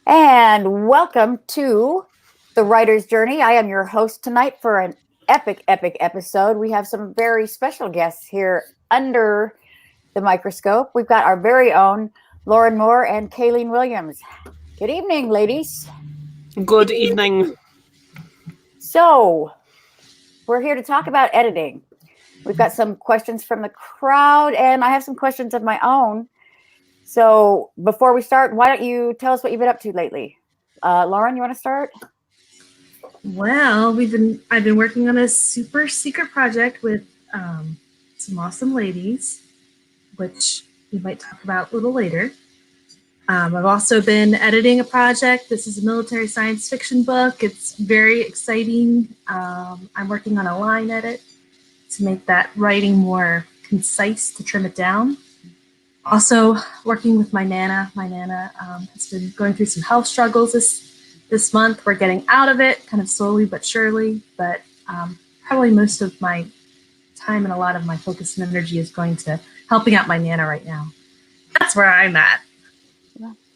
And welcome to The Writer's Journey. I am your host tonight for an epic episode. We have some very special guests here under the microscope. We've got our very own Lauren Moore and Kayleen Williams. Good evening, ladies. Good evening. So, we're here to talk about editing. We've got some questions from the crowd, and I have some questions of my own. So before we start, why don't you tell us what you've been up to lately? Lauren, you want to start? Well, I've been working on a super secret project with some awesome ladies, which we might talk about a little later. I've also been editing a project. This is a military science fiction book. It's very exciting. I'm working on a line edit to make that writing more concise, to trim it down. Also working with my Nana. My Nana has been going through some health struggles this month. We're getting out of it kind of slowly but surely, but probably most of my time and a lot of my focus and energy is going to helping out my Nana right now. That's where I'm at.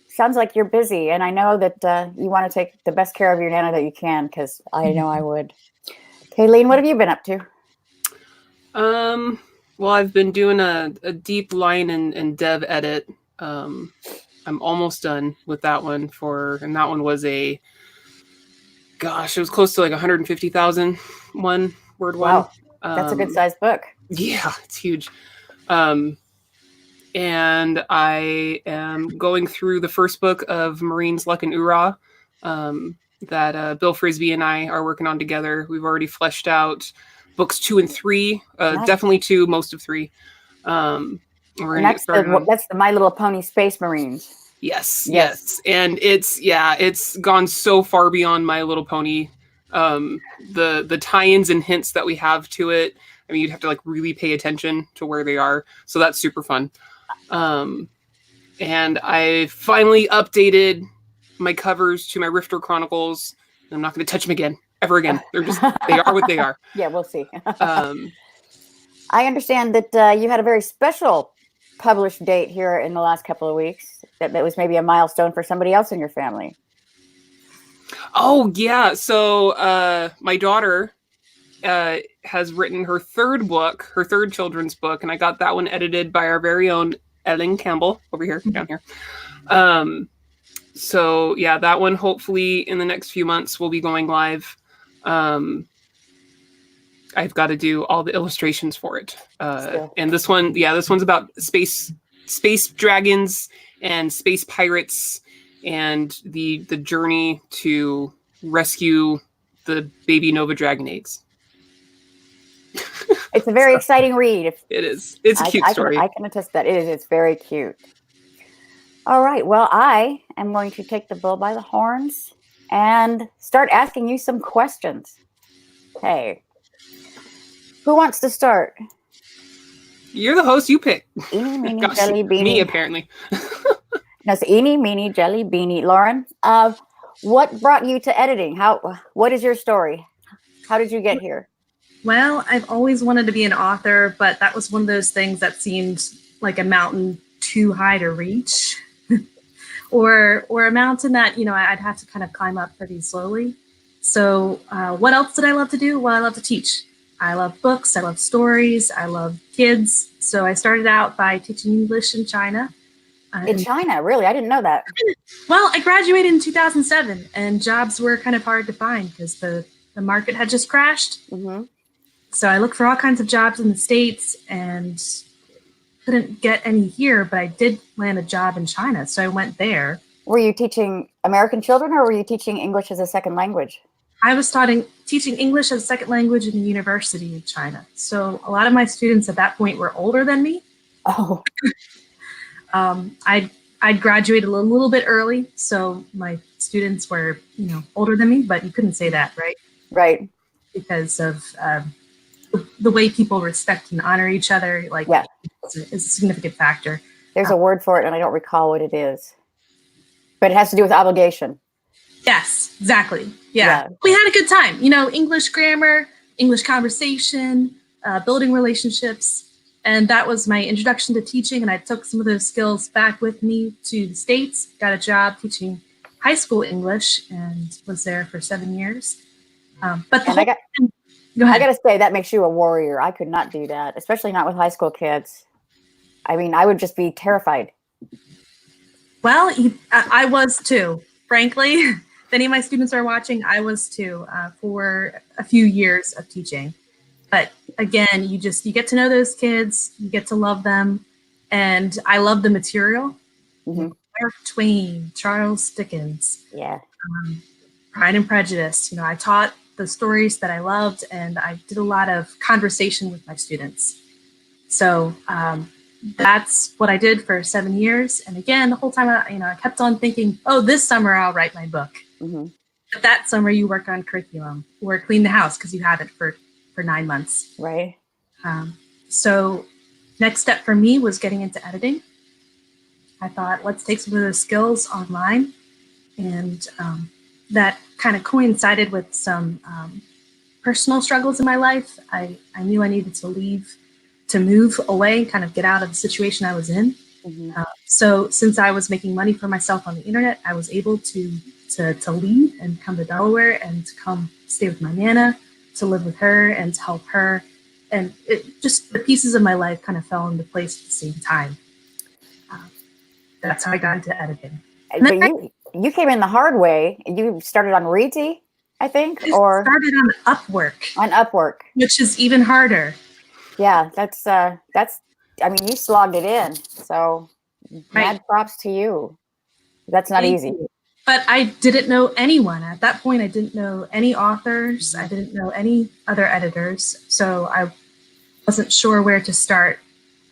Sounds like you're busy, and I know that you want to take the best care of your Nana that you can, because I know I would. Kayleen, what have you been up to? Well, I've been doing a deep line and dev edit. I'm almost done with that one and that one was it was close to like 150,000 one word one. Wow, that's a good sized book. Yeah, it's huge. And I am going through the first book of Marine's Luck and Ura that Bill Frisbee and I are working on together. We've already fleshed out books 2 and 3, nice. Definitely 2, most of 3. We're gonna that's the My Little Pony Space Marines. Yes. And it's gone so far beyond My Little Pony. The tie-ins and hints that we have to it, I mean, you'd have to like really pay attention to where they are. So that's super fun. And I finally updated my covers to my Rifter Chronicles. I'm not going to touch them again. Ever again. They are what they are. Yeah, we'll see. I understand that you had a very special published date here in the last couple of weeks. That was maybe a milestone for somebody else in your family. Oh, yeah. So my daughter has written her third children's book, and I got that one edited by our very own Ellen Campbell over here, down here. So yeah, that one hopefully in the next few months will be going live. I've got to do all the illustrations for it. And this one's about space dragons and space pirates and the journey to rescue the baby Nova Dragon eggs. It's a very exciting read. It is. It's a cute story. I can attest that it is. It's very cute. All right. Well, I am going to take the bull by the horns and start asking you some questions. Okay. Who wants to start? You're the host. You pick. Eeny, meeny, jelly, beanie. Me, apparently. No, it's eeny, meeny, jelly, beanie. Lauren, what brought you to editing? What is your story? How did you get here? Well, I've always wanted to be an author, but that was one of those things that seemed like a mountain too high to reach. or a mountain that, I'd have to kind of climb up pretty slowly. So what else did I love to do? Well, I love to teach. I love books. I love stories. I love kids. So I started out by teaching English in China. In China? Really? I didn't know that. Well, I graduated in 2007 and jobs were kind of hard to find because the market had just crashed. Mm-hmm. So I looked for all kinds of jobs in the States and couldn't get any here, but I did land a job in China. So I went there. Were you teaching American children or were you teaching English as a second language? I was teaching English as a second language in a university in China. So a lot of my students at that point were older than me. Oh. I graduated a little bit early, so my students were, older than me, but you couldn't say that, right? Right. Because of the way people respect and honor each other, is a significant factor. There's a word for it, and I don't recall what it is. But it has to do with obligation. Yes, exactly. Yeah. We had a good time. English grammar, English conversation, building relationships. And that was my introduction to teaching. And I took some of those skills back with me to the States, got a job teaching high school English and was there for 7 years. But And go ahead. I got to say, that makes you a warrior. I could not do that, especially not with high school kids. I mean, I would just be terrified. Well, I was too, frankly. If any of my students are watching, I was too for a few years of teaching. But again, you get to know those kids, you get to love them. And I love the material. Mm-hmm. Mark Twain, Charles Dickens, Yeah. Pride and Prejudice. I taught the stories that I loved, and I did a lot of conversation with my students. So that's what I did for 7 years. And again, the whole time, I kept on thinking, oh, this summer I'll write my book. Mm-hmm. But that summer you work on curriculum or clean the house because you have it for 9 months. Right. So next step for me was getting into editing. I thought, let's take some of those skills online. And that kind of coincided with some personal struggles in my life. I knew I needed to move away, kind of get out of the situation I was in. Mm-hmm. So since I was making money for myself on the internet, I was able to leave and come to Delaware and to come stay with my Nana, to live with her and to help her. And just the pieces of my life kind of fell into place at the same time. That's how I got into editing. But you came in the hard way. You started on Reedsy, I think, or started on Upwork. On Upwork, which is even harder. Yeah, that's. I mean, you slogged it in. So, mad props to you. That's not easy. But I didn't know anyone at that point. I didn't know any authors. I didn't know any other editors. So I wasn't sure where to start.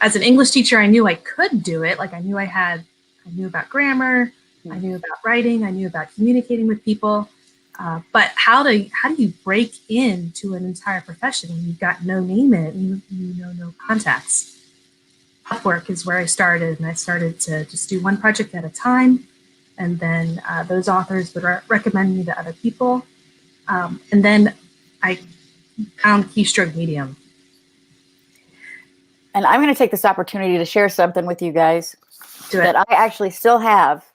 As an English teacher, I knew I could do it. Like I knew about grammar. I knew about writing. I knew about communicating with people. But how do you break into an entire profession when you've got no name in it and you know no contacts? Upwork is where I started, and I started to just do one project at a time. And then those authors would recommend me to other people. And then I found Keystroke Medium. And I'm going to take this opportunity to share something with you guys that I actually still have.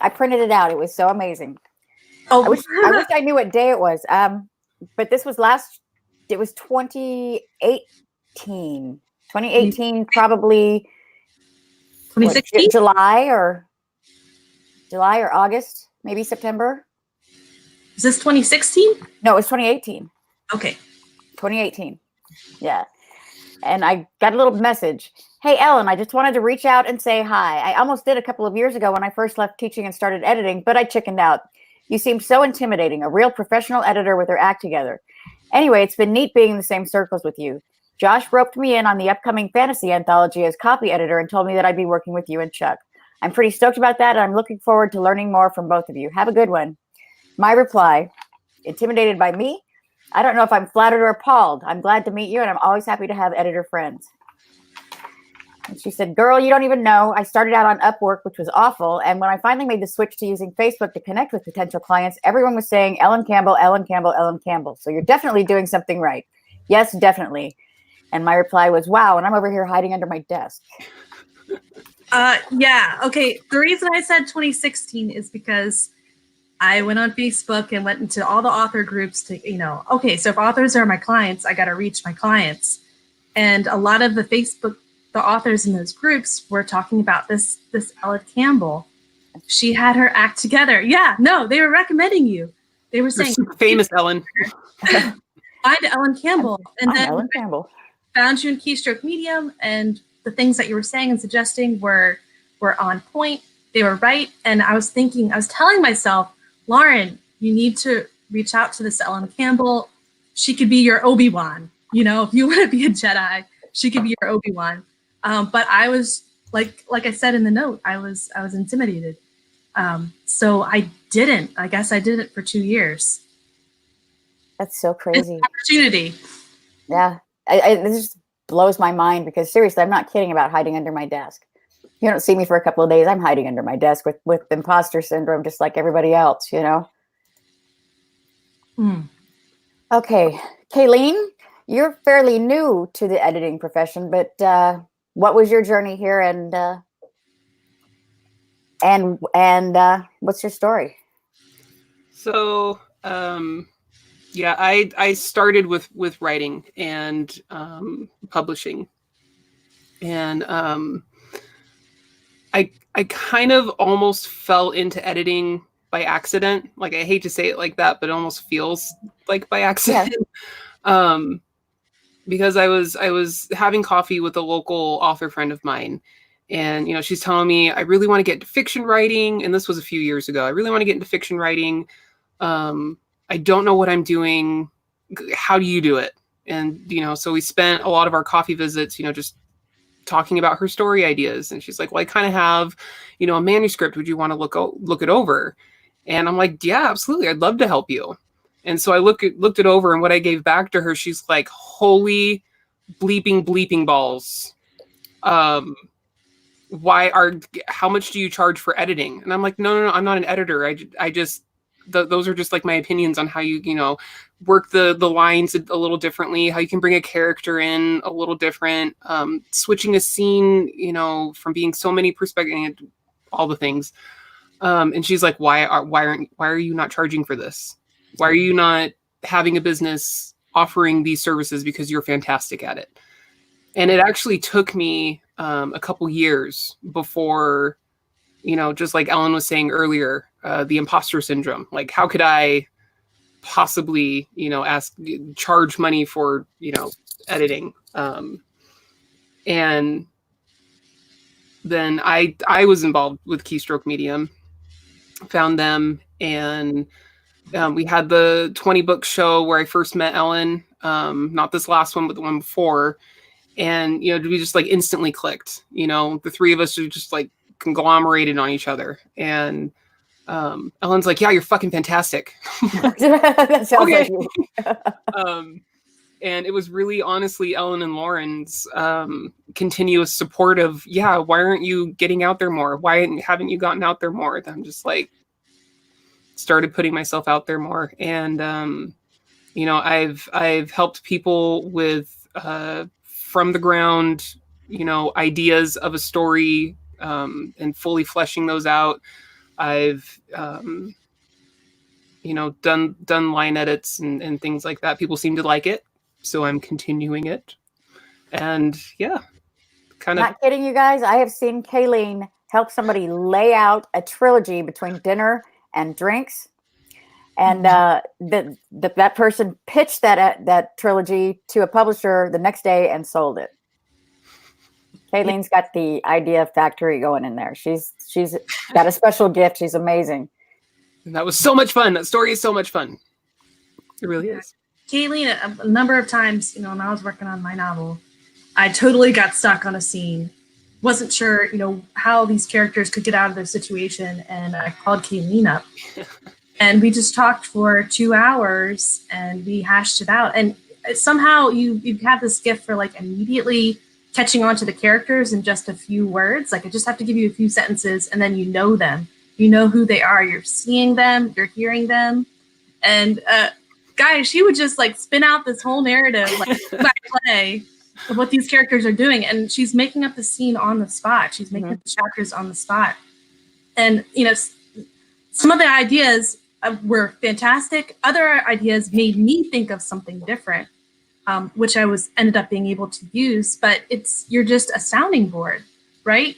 I printed it out. It was so amazing. Oh, I wish I knew what day it was. But this was it was 2018. 2018, probably 2016? July or August, maybe September. Is this 2016? No, it was 2018. Okay. 2018. Yeah. And I got a little message. Hey, Ellen, I just wanted to reach out and say hi. I almost did a couple of years ago when I first left teaching and started editing, but I chickened out. You seem so intimidating, a real professional editor with her act together. Anyway, it's been neat being in the same circles with you. Josh roped me in on the upcoming fantasy anthology as copy editor and told me that I'd be working with you and Chuck. I'm pretty stoked about that, and I'm looking forward to learning more from both of you. Have a good one. My reply, intimidated by me? I don't know if I'm flattered or appalled. I'm glad to meet you, and I'm always happy to have editor friends. And she said, girl, you don't even know. I started out on Upwork, which was awful. And when I finally made the switch to using Facebook to connect with potential clients, everyone was saying, Ellen Campbell, Ellen Campbell, Ellen Campbell. So you're definitely doing something right. Yes, definitely. And my reply was, wow. And I'm over here hiding under my desk. Yeah. Okay. The reason I said 2016 is because I went on Facebook and went into all the author groups to, okay, so if authors are my clients, I got to reach my clients. And a lot of the authors in those groups were talking about this Ellen Campbell. She had her act together. Yeah, no, they were recommending you. They were saying, famous Ellen. Find Ellen Campbell. And then Ellen Campbell. Found you in Keystroke Medium, and the things that you were saying and suggesting were on point. They were right. And I was telling myself, Lauren, you need to reach out to this Ellen Campbell. She could be your Obi-Wan. If you want to be a Jedi, she could be your Obi-Wan. But I was like I said in the note, I was intimidated. So I didn't. I guess I did it for 2 years. That's so crazy. It's an opportunity. Yeah. This just blows my mind because seriously, I'm not kidding about hiding under my desk. You don't see me for a couple of days. I'm hiding under my desk with imposter syndrome, just like everybody else, Okay. Kayleen, you're fairly new to the editing profession, but what was your journey here and what's your story? So, yeah, I started with writing and publishing, and I kind of almost fell into editing by accident. Like, I hate to say it like that, but it almost feels like by accident. Yeah. Because I was having coffee with a local author friend of mine, and she's telling me, I really want to get into fiction writing, and this was a few years ago. I really want to get into fiction writing. I don't know what I'm doing. How do you do it? And so we spent a lot of our coffee visits, just talking about her story ideas. And she's like, well, I kind of have, a manuscript. Would you want to look it over? And I'm like, yeah, absolutely. I'd love to help you. And so I looked it over, and what I gave back to her, she's like, holy bleeping balls. How much do you charge for editing? And I'm like, no, I'm not an editor. I just, those are just like my opinions on how you work the lines a little differently, how you can bring a character in a little different, switching a scene, from being so many perspectives, all the things. And she's like, why are you not charging for this? Why are you not having a business offering these services? Because you're fantastic at it. And it actually took me a couple years before, just like Ellen was saying earlier, the imposter syndrome. Like, how could I possibly, charge money for, editing? And then I was involved with Keystroke Medium, found them, and we had the 20 book show where I first met Ellen, not this last one, but the one before. And, we just like instantly clicked, the three of us just like conglomerated on each other. And Ellen's like, yeah, you're fucking fantastic. That sounds like you. And it was really honestly Ellen and Lauren's continuous support of, yeah, why aren't you getting out there more? Why haven't you gotten out there more? And I'm just like, started putting myself out there more. And, I've helped people with from the ground, ideas of a story, and fully fleshing those out. I've, done line edits and things like that. People seem to like it, so I'm continuing it. And yeah, Not kidding you guys. I have seen Kayleen help somebody lay out a trilogy between dinner and drinks. And that person pitched that trilogy to a publisher the next day and sold it. Kayleen's got the idea factory going in there. She's got a special gift. She's amazing. And that was so much fun. That story is so much fun. It really is. Kayleen, a number of times, when I was working on my novel, I totally got stuck on a scene. Wasn't sure, how these characters could get out of their situation. And I called Kayleen up. And we just talked for 2 hours and we hashed it out. And somehow you have this gift for like immediately catching on to the characters in just a few words. Like, I just have to give you a few sentences and then you know them. You know who they are. You're seeing them. You're hearing them. And guys, she would just like spin out this whole narrative, like by play, of what these characters are doing. And she's making up the scene on the spot. She's making up the chapters on the spot. And, some of the ideas were fantastic. Other ideas made me think of something different, which I ended up being able to use. But you're just a sounding board, right?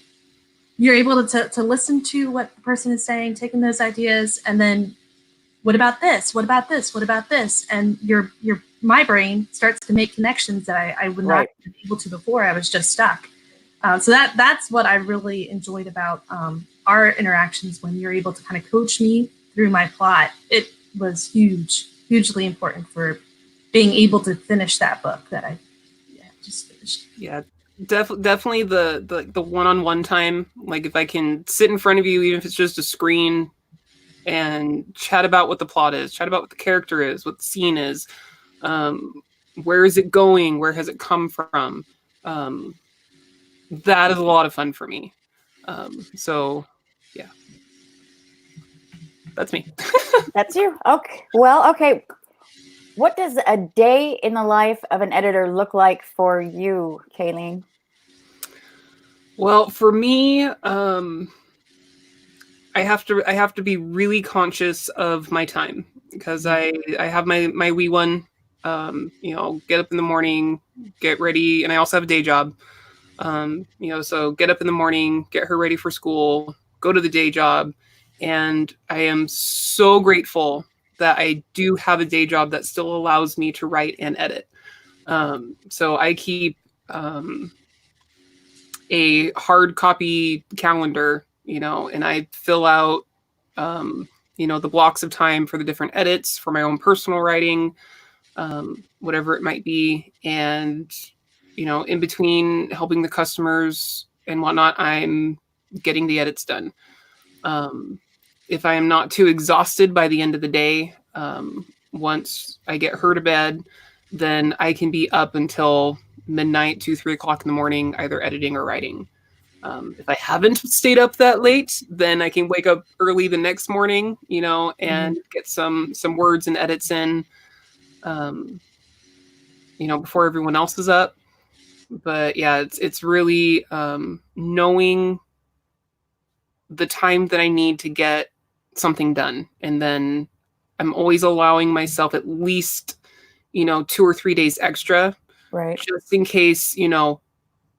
You're able to listen to what the person is saying, taking those ideas, and then what about this? What about this? What about this? And my brain starts to make connections that I would not have been able to before. I was just stuck. So that's what I really enjoyed about our interactions, when you're able to kind of coach me through my plot. It was hugely important for being able to finish that book that I just finished. Yeah, definitely the one-on-one time. Like, if I can sit in front of you, even if it's just a screen, and chat about what the plot is, chat about what the character is, what the scene is, where is it going, where has it come from, that is a lot of fun for me. So yeah, that's me. That's you. Okay. Well, okay. What does a day in the life of an editor look like for you, Kayleen? Well, for me, I I have to be really conscious of my time, because I have my wee one. Get up in the morning, get ready, and I also have a day job. So get up in the morning, get her ready for school, go to the day job, and I am so grateful that I do have a day job that still allows me to write and edit. So I keep a hard copy calendar, and I fill out, the blocks of time for the different edits for my own personal writing, whatever it might be. And, in between helping the customers and whatnot, I'm getting the edits done. If I am not too exhausted by the end of the day, once I get her to bed, then I can be up until midnight, 2-3 o'clock in the morning, either editing or writing. If I haven't stayed up that late, then I can wake up early the next morning, and get some words and edits in, before everyone else is up. But yeah, it's really knowing the time that I need to get something done. And then I'm always allowing myself at least, 2 or 3 days extra, right, just in case,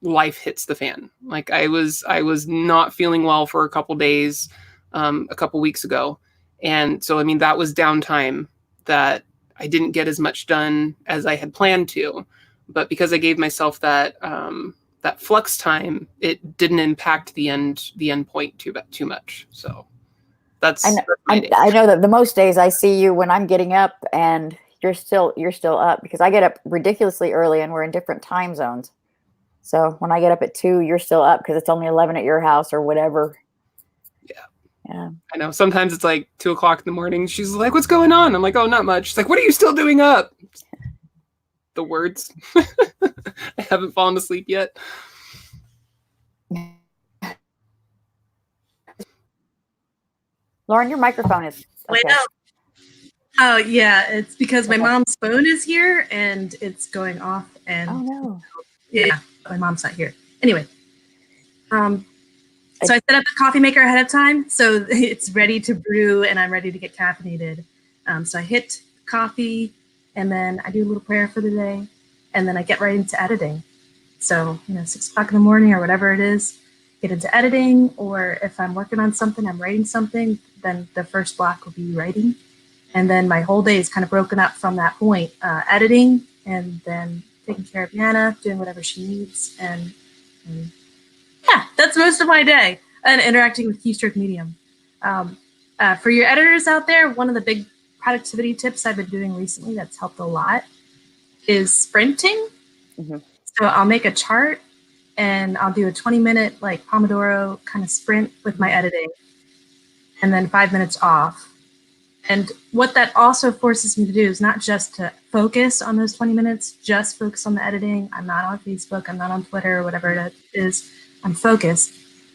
life hits the fan. Like I was not feeling well for a couple days, a couple weeks ago. And so, that was downtime that I didn't get as much done as I had planned to. But because I gave myself that flex time, it didn't impact the end point too much. So that's I know that the most days I see you when I'm getting up and you're still up, because I get up ridiculously early and we're in different time zones. So when I get up at 2, you're still up because it's only 11 at your house or whatever. Yeah. I know. Sometimes it's like 2 o'clock in the morning. She's like, "What's going on?" I'm like, "Oh, not much." She's like, "What are you still doing up?" The words. I haven't fallen asleep yet. Lauren, your microphone is okay. Wait, oh yeah, it's because my mom's phone is here and it's going off, and oh no, yeah, my mom's not here. Anyway, so I set up the coffee maker ahead of time, so it's ready to brew and I'm ready to get caffeinated. So I hit coffee, and then I do a little prayer for the day, and then I get right into editing. So 6 o'clock in the morning or whatever it is, get into editing. Or if I'm working on something, I'm writing something, then the first block will be writing. And then my whole day is kind of broken up from that point, editing, and then taking care of Yana, doing whatever she needs. And yeah, that's most of my day, and interacting with Keystroke Medium. For your editors out there, one of the big productivity tips I've been doing recently that's helped a lot is sprinting. Mm-hmm. So I'll make a chart and I'll do a 20-minute like Pomodoro kind of sprint with my editing, and then 5 minutes off. And what that also forces me to do is not just to focus on those 20 minutes, just focus on the editing. I'm not on Facebook, I'm not on Twitter, or whatever it is. I'm focused.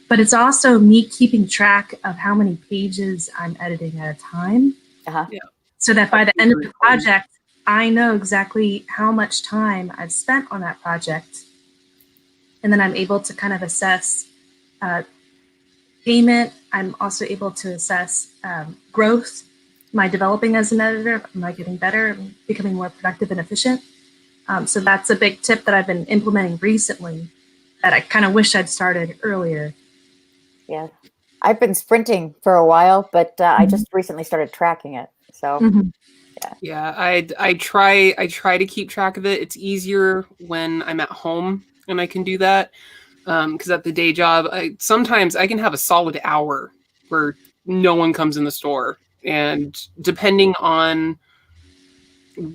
But it's also me keeping track of how many pages I'm editing at a time. Uh-huh. Yeah. So that by the end of the project, I know exactly how much time I've spent on that project. And then I'm able to kind of assess payment. I'm also able to assess growth. Am I developing as an editor? Am I getting better? Am I becoming more productive and efficient? So that's a big tip that I've been implementing recently that I kind of wish I'd started earlier. Yeah, I've been sprinting for a while, but I just recently started tracking it. So yeah, I try to keep track of it. It's easier when I'm at home and I can do that, because at the day job, sometimes I can have a solid hour where no one comes in the store, and depending on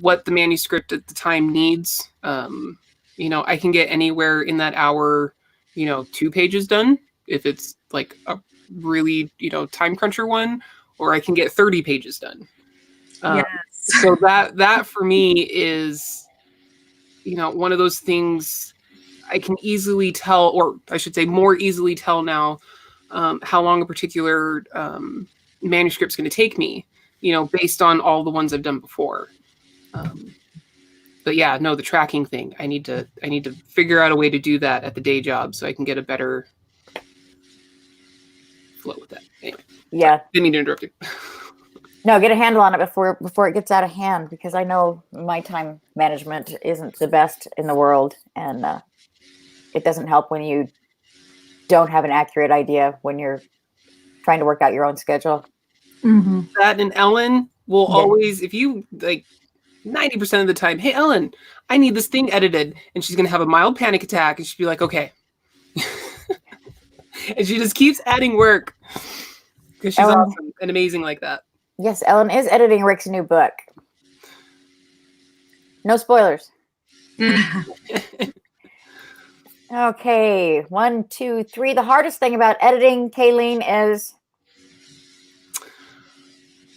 what the manuscript at the time needs, I can get anywhere in that hour, 2 pages done if it's like a really, time cruncher one, or I can get 30 pages done. Yes. So that for me is, one of those things I can easily tell, or I should say more easily tell now, how long a particular manuscript's going to take me, based on all the ones I've done before. But yeah, no, the tracking thing, I need to figure out a way to do that at the day job so I can get a better flow with that. Anyway, Yeah. Didn't mean to interrupt you. No, get a handle on it before it gets out of hand, because I know my time management isn't the best in the world, and it doesn't help when you don't have an accurate idea when you're trying to work out your own schedule. Mm-hmm. That and Ellen will always, if you like 90% of the time, hey Ellen, I need this thing edited, and she's gonna have a mild panic attack, and she'll be like, okay. And she just keeps adding work because she's awesome and amazing like that. Yes, Ellen is editing Rick's new book. No spoilers. Okay, 1, 2, 3. The hardest thing about editing, Kayleen, is...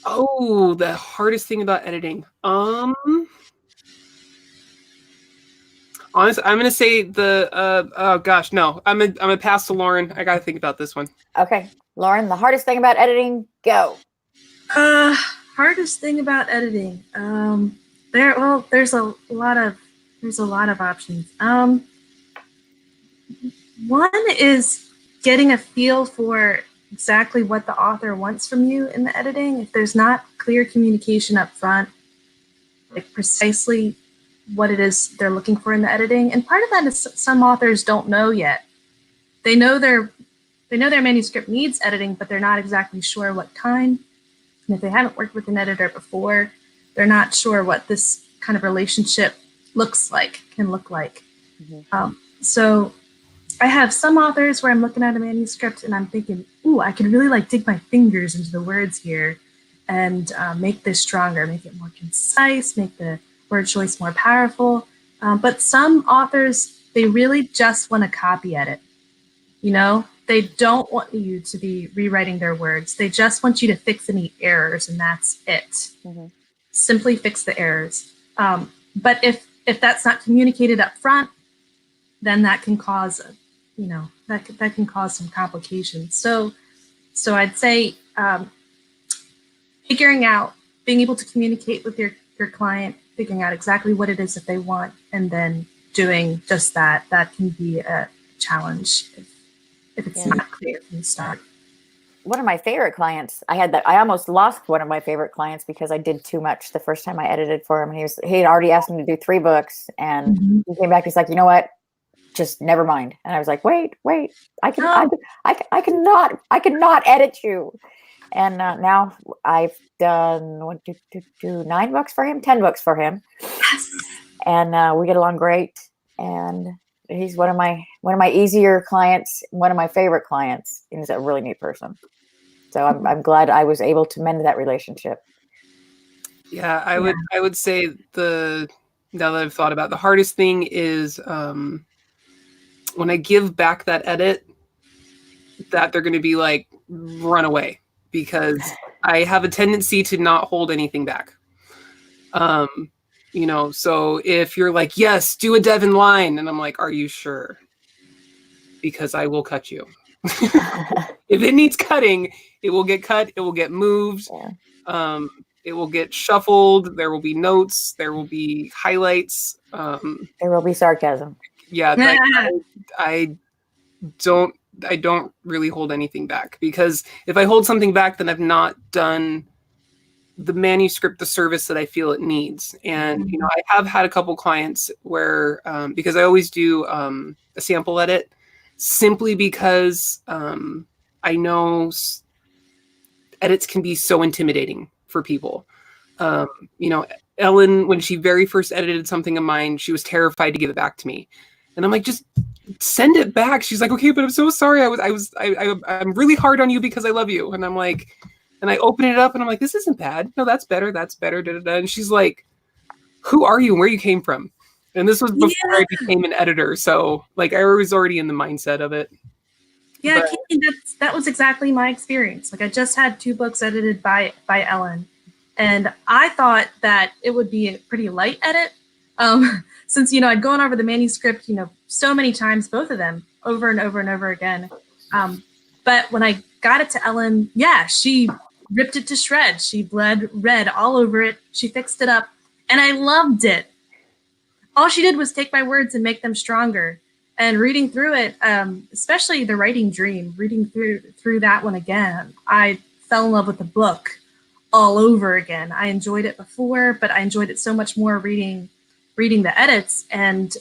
Oh, the hardest thing about editing. Honestly, I'm gonna say the oh gosh, no. I'm gonna pass to Lauren. I gotta think about this one. Okay, Lauren, the hardest thing about editing, go. Hardest thing about editing. There's a lot of options. One is getting a feel for exactly what the author wants from you in the editing. If there's not clear communication up front, like precisely what it is they're looking for in the editing. And part of that is some authors don't know yet. They know their manuscript needs editing, but they're not exactly sure what kind. And if they haven't worked with an editor before, they're not sure what this kind of relationship can look like. Mm-hmm. So I have some authors where I'm looking at a manuscript and I'm thinking, ooh, I could really like dig my fingers into the words here and make this stronger, make it more concise, make the word choice more powerful. But some authors, they really just want to copy edit. You know, they don't want you to be rewriting their words. They just want you to fix any errors, and that's it. Mm-hmm. Simply fix the errors. But if that's not communicated up front, then that can cause, that can cause some complications. So I'd say figuring out, being able to communicate with your client, figuring out exactly what it is that they want, and then doing just that can be a challenge if it's not clear from the start. One of my favorite clients, I almost lost one of my favorite clients because I did too much the first time I edited for him. And he had already asked me to do 3 books, and he came back. He's like, you know what? Just never mind. And I was like, wait, I cannot edit you. And now I've done 9 books for him, 10 books for him. Yes. And we get along great. And he's one of my easier clients, one of my favorite clients. He's a really neat person. So I'm glad I was able to mend that relationship. Yeah, I would say now that I've thought about it, the hardest thing is when I give back that edit, that they're going to be like, run away, because I have a tendency to not hold anything back. So if you're like, yes, do a Devon line, and I'm like, are you sure? Because I will cut you. If it needs cutting, it will get cut. It will get moved. Yeah. It will get shuffled. There will be notes. There will be highlights. There will be sarcasm. Yeah. I don't really hold anything back, because if I hold something back, then I've not done the manuscript the service that I feel it needs. And I have had a couple clients where because I always do a sample edit, simply because I know edits can be so intimidating for people. Ellen, when she very first edited something of mine, she was terrified to give it back to me, and I'm like, just send it back. She's like, okay, but I'm so sorry. I'm really hard on you because I love you. And I'm like, and I open it up and I'm like, this isn't bad. No, that's better. That's better. Da, da, da. And she's like, who are you and where you came from? And this was before I became an editor. So like, I was already in the mindset of it. Yeah, that was exactly my experience. Like, I just had 2 books edited by Ellen, and I thought that it would be a pretty light edit. Since, I'd gone over the manuscript, so many times, both of them, over and over and over again. But when I got it to Ellen, she ripped it to shreds. She bled red all over it. She fixed it up, and I loved it. All she did was take my words and make them stronger. And reading through it, especially The Writing Dream, reading through that one again, I fell in love with the book all over again. I enjoyed it before, but I enjoyed it so much more reading the edits, and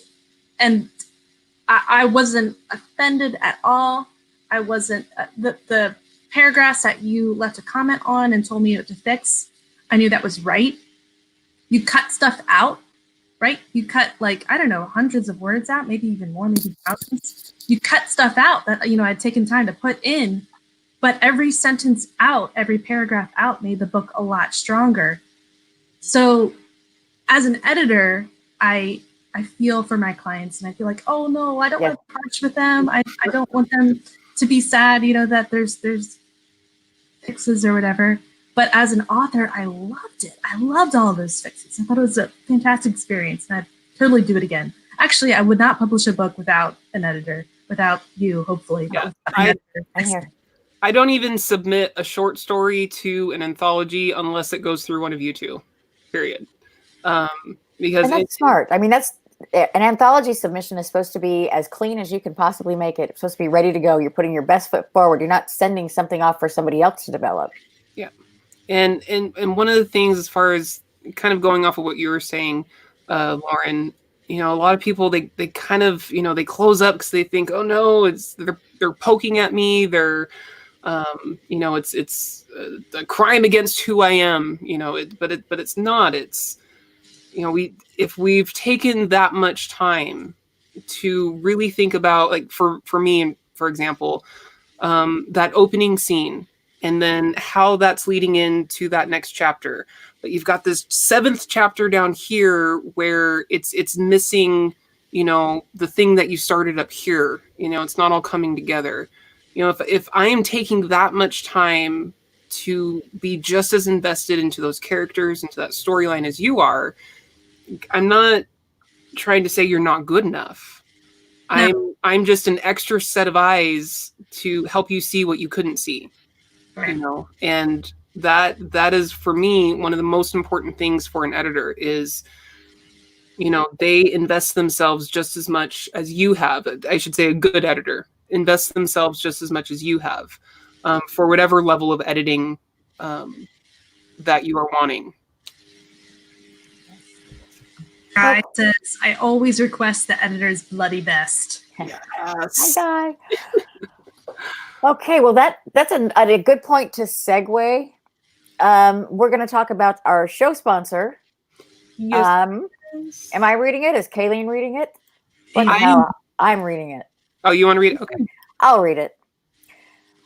I wasn't offended at all. I wasn't the paragraphs that you left a comment on and told me what to fix. I knew that was right. You cut stuff out, right? You cut, like, I don't know, hundreds of words out, maybe even more, maybe thousands. You cut stuff out that, I'd taken time to put in, but every sentence out, every paragraph out made the book a lot stronger. So as an editor, I feel for my clients, and I feel like, oh no, I don't want to be harsh with them. I don't want them to be sad, that there's fixes or whatever. But as an author, I loved it. I loved all those fixes. I thought it was a fantastic experience, and I'd totally do it again. Actually, I would not publish a book without an editor, without you, hopefully. Yeah, I'm here. I don't even submit a short story to an anthology unless it goes through one of you two, period. Because and that's smart. I mean, that's an anthology submission is supposed to be as clean as you can possibly make it. It's supposed to be ready to go. You're putting your best foot forward. You're not sending something off for somebody else to develop. Yeah. And one of the things, as far as kind of going off of what you were saying, Lauren, a lot of people, they kind of, they close up because they think, oh no, they're poking at me. They're, it's a crime against who I am, but it's not. It's, if we've taken that much time to really think about, like, for me, for example, that opening scene, and then how that's leading into that next chapter. But you've got this 7th chapter down here where it's missing, the thing that you started up here. It's not all coming together. If I am taking that much time to be just as invested into those characters, into that storyline as you are, I'm not trying to say you're not good enough. No. I'm just an extra set of eyes to help you see what you couldn't see. Right. And that is, for me, one of the most important things for an editor is, they invest themselves just as much as you have. I should say a good editor invests themselves just as much as you have, for whatever level of editing that you are wanting. Guy says, I always request the editor's bloody best. Yes. Hi, Guy. Okay, well, that's a good point to segue. We're going to talk about our show sponsor. Yes. Am I reading it? Is Kayleen reading it? I'm reading it. Oh, you want to read it? Okay. I'll read it.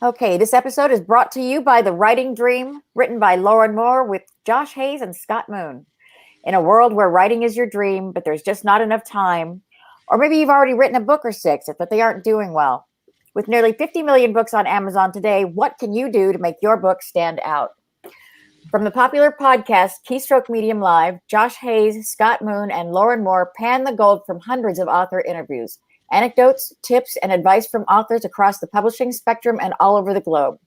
Okay, this episode is brought to you by The Writing Dream, written by Lauren Moore with Josh Hayes and Scott Moon. In a world where writing is your dream, but there's just not enough time, or maybe you've already written a book or 6, but they aren't doing well. With nearly 50 million books on Amazon today, what can you do to make your book stand out? From the popular podcast Keystroke Medium Live, Josh Hayes, Scott Moon, and Lauren Moore pan the gold from hundreds of author interviews, anecdotes, tips, and advice from authors across the publishing spectrum and all over the globe.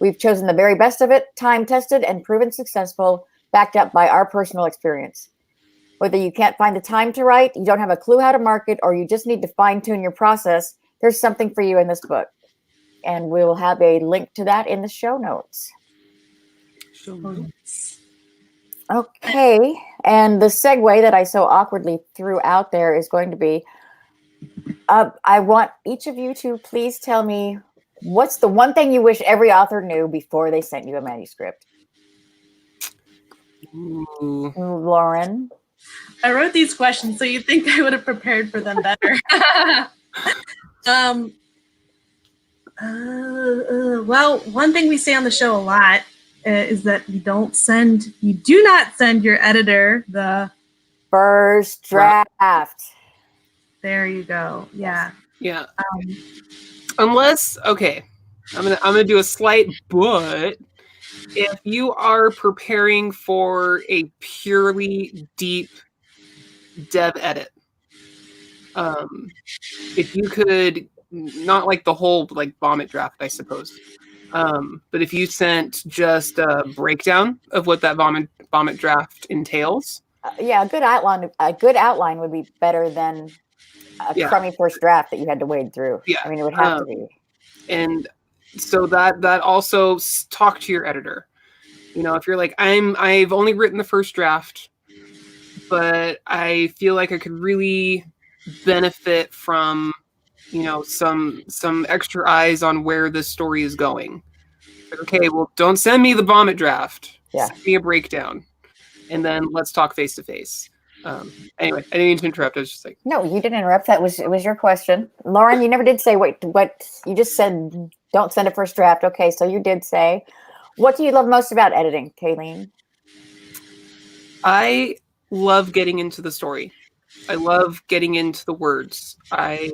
We've chosen the very best of it, time-tested and proven successful, backed up by our personal experience. Whether you can't find the time to write, you don't have a clue how to market, or you just need to fine-tune your process, there's something for you in this book. And we'll have a link to that in the show notes. Okay, and the segue that I so awkwardly threw out there is going to be, I want each of you to please tell me, what's the one thing you wish every author knew before they sent you a manuscript? Ooh. Lauren? I wrote these questions, so you'd think I would have prepared for them better. Well, one thing we say on the show a lot is that you do not send your editor the first draft. There you go. Yeah. Yeah. Unless, okay, I'm gonna do a slight but. If you are preparing for a purely deep dev edit, if you could, not like the whole vomit draft, I suppose, but if you sent just a breakdown of what that vomit draft entails, yeah, a good outline would be better than crummy first draft that you had to wade through. Yeah. I mean, it would have to be. And so that also talk to your editor. If you're like, I've only written the first draft, but I feel like I could really benefit from, some extra eyes on where this story is going. Okay, well, don't send me the vomit draft. Yeah. Send me a breakdown, and then let's talk face to face. Anyway, I didn't mean to interrupt. I was just like, no, you didn't interrupt. It was your question, Lauren. You never did say what you just said. Don't send a first draft. Okay, so you did say. What do you love most about editing, Kayleen? I love getting into the story. I love getting into the words. I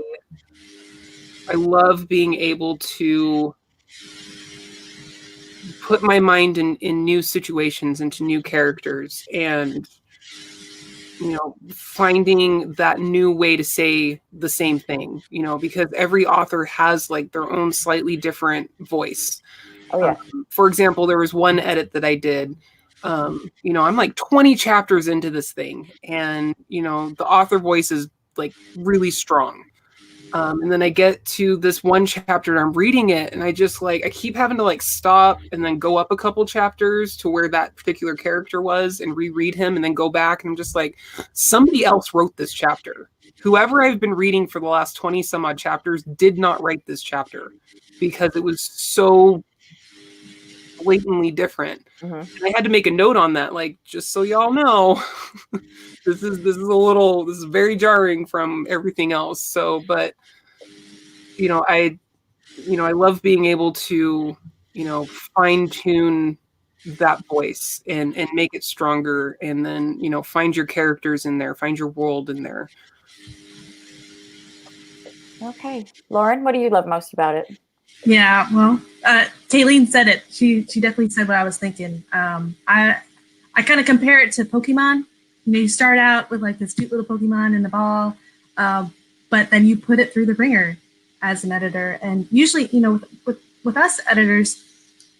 love being able to put my mind in new situations, into new characters, and finding that new way to say the same thing, because every author has like their own slightly different voice. Oh yeah. For example, there was one edit that I did. I'm like 20 chapters into this thing, and the author voice is like really strong. And then I get to this one chapter and I'm reading it, and I just I keep having to stop and then go up a couple chapters to where that particular character was and reread him and then go back. And I'm just like, somebody else wrote this chapter. Whoever I've been reading for the last 20 some odd chapters did not write this chapter, because it was so blatantly different. Mm-hmm. And I had to make a note on that, just so y'all know, this is very jarring from everything else. So, but I love being able to, fine tune that voice and make it stronger, and then, find your characters in there, find your world in there. Okay. Lauren, what do you love most about it? Yeah, well, Kayleen said it. She definitely said what I was thinking. I kind of compare it to Pokemon. You start out with this cute little Pokemon in the ball, but then you put it through the ringer as an editor. And usually, with us editors,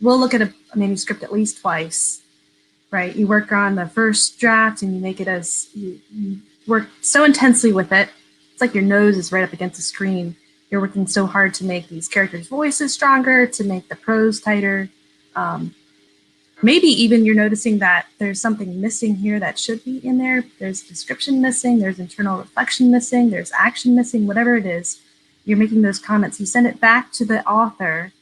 we'll look at a manuscript at least twice, right? You work on the first draft and you make it as you work so intensely with it. It's like your nose is right up against the screen. You're working so hard to make these characters' voices stronger, to make the prose tighter. Maybe even you're noticing that there's something missing here that should be in there. There's description missing, there's internal reflection missing, there's action missing, whatever it is. You're making those comments. You send it back to the author,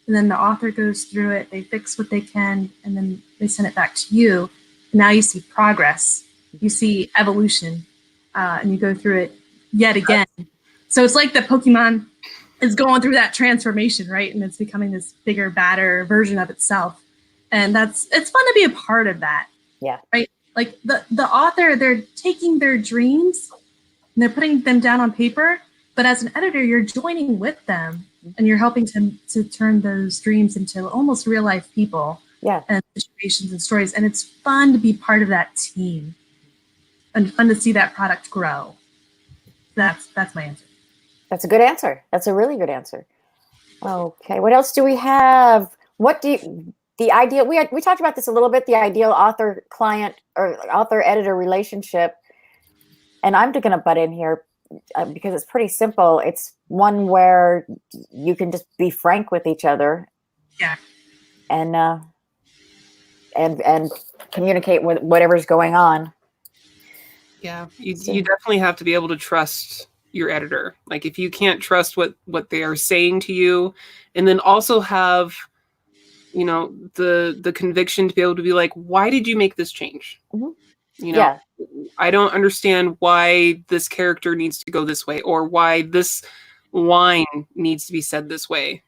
and then the author goes through it, they fix what they can, and then they send it back to you. And now you see progress, you see evolution, and you go through it yet again. So it's like the Pokemon is going through that transformation, right? And it's becoming this bigger, badder version of itself. And it's fun to be a part of that. Yeah. Right? Like the author, they're taking their dreams and they're putting them down on paper. But as an editor, you're joining with them and you're helping to turn those dreams into almost real life people. Yeah. And situations and stories. And it's fun to be part of that team and fun to see that product grow. That's my answer. That's a good answer. That's a really good answer. Okay. What else do we have? The ideal, we talked about this a little bit, the ideal author-client or author-editor relationship. And I'm going to butt in here because it's pretty simple. It's one where you can just be frank with each other. Yeah. And communicate with whatever's going on. Yeah. You definitely have to be able to trust your editor. Like if you can't trust what they are saying to you, and then also have the conviction to be able to be like, why did you make this change? Yeah. I don't understand why this character needs to go this way, or why this line needs to be said this way.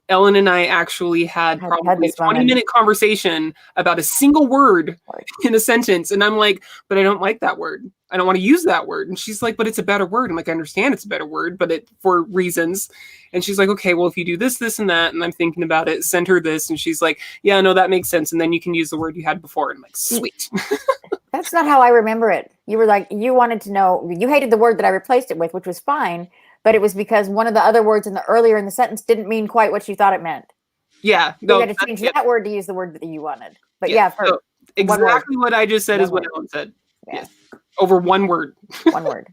Ellen and I actually had probably a 20-minute conversation about a single word in a sentence. And I'm like, but I don't like that word. I don't want to use that word. And she's like, but it's a better word. I'm like, I understand it's a better word, but for reasons. And she's like, okay, well, if you do this, this, and that, and I'm thinking about it, send her this. And she's like, yeah, no, that makes sense. And then you can use the word you had before. And I'm like, sweet. That's not how I remember it. You were like, you wanted to know, you hated the word that I replaced it with, which was fine. But it was because one of the other words earlier in the sentence didn't mean quite what you thought it meant. Yeah. No, you had to change that word to use the word that you wanted. But so exactly what I just said is what Ellen said. Yeah. Yes. Over one word. One word.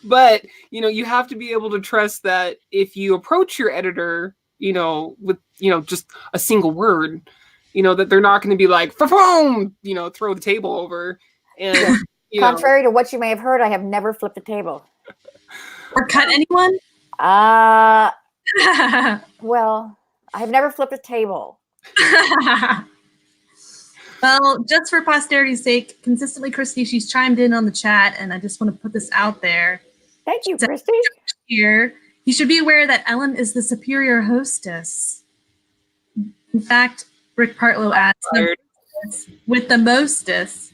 But, you have to be able to trust that if you approach your editor, with, just a single word, that they're not going to be like, fa-foom, throw the table over. And, contrary to what you may have heard, I have never flipped a table. Or cut anyone? Well, I have never flipped a table. Well, just for posterity's sake, consistently, Christy, she's chimed in on the chat, and I just want to put this out there. Thank you, Christy. Here, you should be aware that Ellen is the superior hostess. In fact, Rick Partlow adds with the mostest.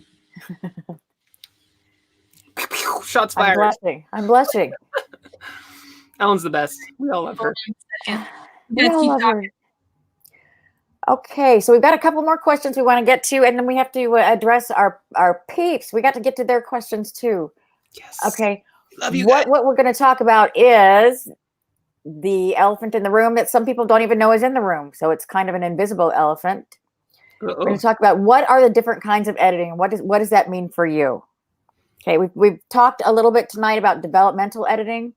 Shots fired. I'm blushing. Ellen's the best. We all love her. We all love her. Okay, so we've got a couple more questions we want to get to, and then we have to address our peeps. We got to get to their questions too. Yes. Okay. Love you. What we're going to talk about is the elephant in the room that some people don't even know is in the room. So it's kind of an invisible elephant. We're going to talk about what are the different kinds of editing. What does that mean for you? Okay, we've talked a little bit tonight about developmental editing.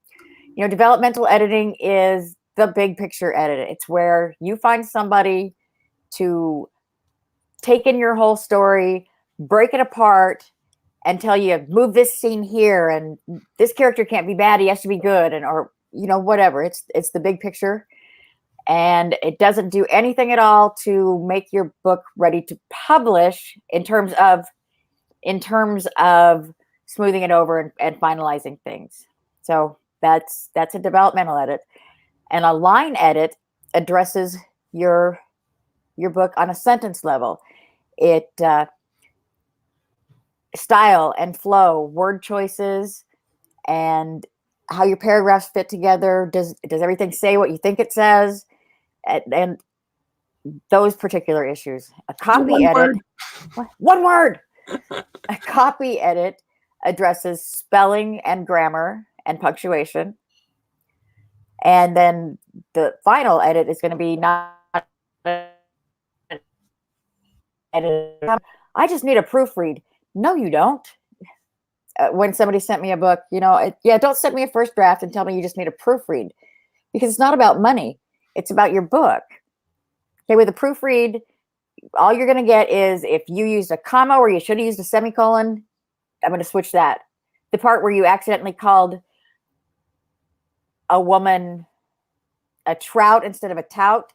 Developmental editing is the big picture edit. It's where you find somebody to take in your whole story, break it apart, and tell you, move this scene here, and this character can't be bad, he has to be good, or whatever. It's the big picture, and it doesn't do anything at all to make your book ready to publish in terms of smoothing it over and finalizing things. So that's a developmental edit. And a line edit addresses your book on a sentence level. It style and flow, word choices, and how your paragraphs fit together. Does everything say what you think it says? And those particular issues. A copy edit. One word. A copy edit addresses spelling and grammar and punctuation. And then the final edit is going to be not edit. I just need a proofread. No, you don't. When somebody sent me a book, don't send me a first draft and tell me you just need a proofread, because it's not about money. It's about your book. Okay, with a proofread, all you're going to get is if you used a comma where you should have used a semicolon, I'm going to switch that. The part where you accidentally called a woman a trout instead of a tout,